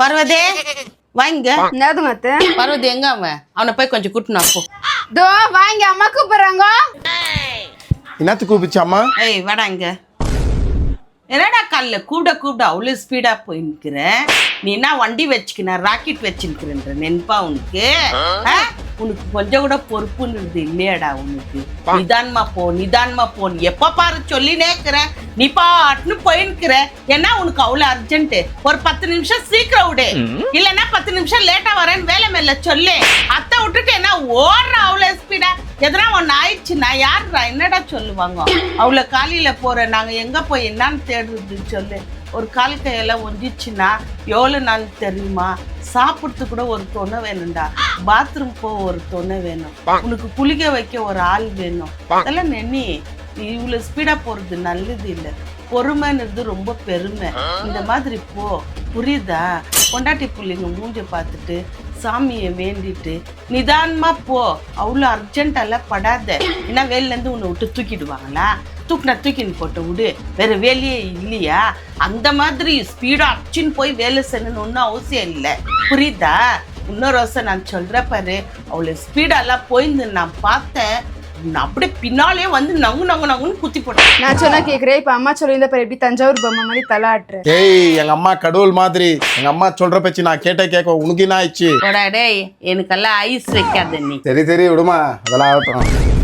பர்வதே வாங்க. என்னதுங்க அத்தை? பர்வதே எங்க அவனை போய் கொஞ்சம் கூட்டினா போ. தோ வாங்க, அம்மா கூப்பிடுறாங்க. என்னத்துக்கு கூப்பிச்சு அம்மா? ஏய் வாடா இங்க. என்னடா காலைல கூப்பிட அவ்வளோ ஸ்பீடா போயின்னுக்கிற? நீ என்ன வண்டி வச்சுக்கின ராக்கெட் வச்சுருக்குறன்ற நென்பா உனக்கு? உனக்கு கொஞ்சம் கூட பொறுப்புன்றது இல்லையாடா உனக்கு? நிதானமா போன்னு எப்ப பாரு சொல்லினே இருக்கிற. நீ பாட்டுன்னு போயின்னுக்கிற. ஏன்னா உனக்கு அவ்வளோ அர்ஜென்ட். ஒரு 10 நிமிஷம் சீக்கிரம் விடு, இல்லைன்னா 10 நிமிஷம் லேட்டா வரேன்னு வேலை மேல சொல்லு. அத்தை விட்டுட்டு என்ன ஓடுற அவ்வளோ ஸ்பீடா? எதனா ஒன்று ஆயிடுச்சுன்னா யாருடா என்னடா சொல்லுவாங்க? அவ்வளோ காலையில போற நாங்க எங்க போய் என்னன்னு தேடுறது சொல்லு. ஒரு கால் கையெல்லாம் ஒஞ்சிச்சுன்னா எவ்வளோ நாள் தெரியுமா? சாப்பிட்றதுக்கு கூட ஒரு துணை வேணும்டா. பாத்ரூம் போக ஒரு துணை வேணும். உனக்கு குளிக்க வைக்க ஒரு ஆள் வேணும். அதெல்லாம் நெனி இவ்வளோ ஸ்பீடா போறது நல்லது இல்லை. பொறுமைன்றது ரொம்ப பெருமை. இந்த மாதிரி போ, புரியுதா? பொண்டாட்டி பிள்ளைங்க மூஞ்ச பார்த்துட்டு சாமியை வேண்டிட்டு நிதானமா போ. அவ்வளோ அர்ஜென்டெல்லாம் படாத. ஏன்னா வேலையிலேருந்து உன்னை விட்டு தூக்கிடுவாங்களா? தூக்கின்னு போட்டு விடு, வேற வேலையே இல்லையா? அந்த மாதிரி ஸ்பீடா அச்சின்னு போய் வேலை செய்யணும்னு ஒன்றும் அவசியம் இல்லை, புரியுதா? இன்னொரு வருஷம் நான் சொல்கிறேன் பாரு, அவ்வளோ ஸ்பீடெல்லாம் போயிருந்து நான் பார்த்தேன். நான் அப்படியே பின்னாலே வந்து நங்குன்னு குத்தி போட்டேன். நான் சொன்னா கேக்குறேன். இப்ப அம்மா சொல்லியிருந்த பாரு, எப்படி தஞ்சாவூர் பொம்மை மாதிரி தலாட்டுற. ஏய் எங்க அம்மா கடவுள் மாதிரி. எங்க அம்மா சொல்ற பேச்சு நான் கேட்க உனக்கு என்ன ஆயிடுச்சு? டேய் எனக்கெல்லாம் ஐஸ் வைக்காத நீ. சரி விடுமா, அதெல்லாம் ஆகட்டும்.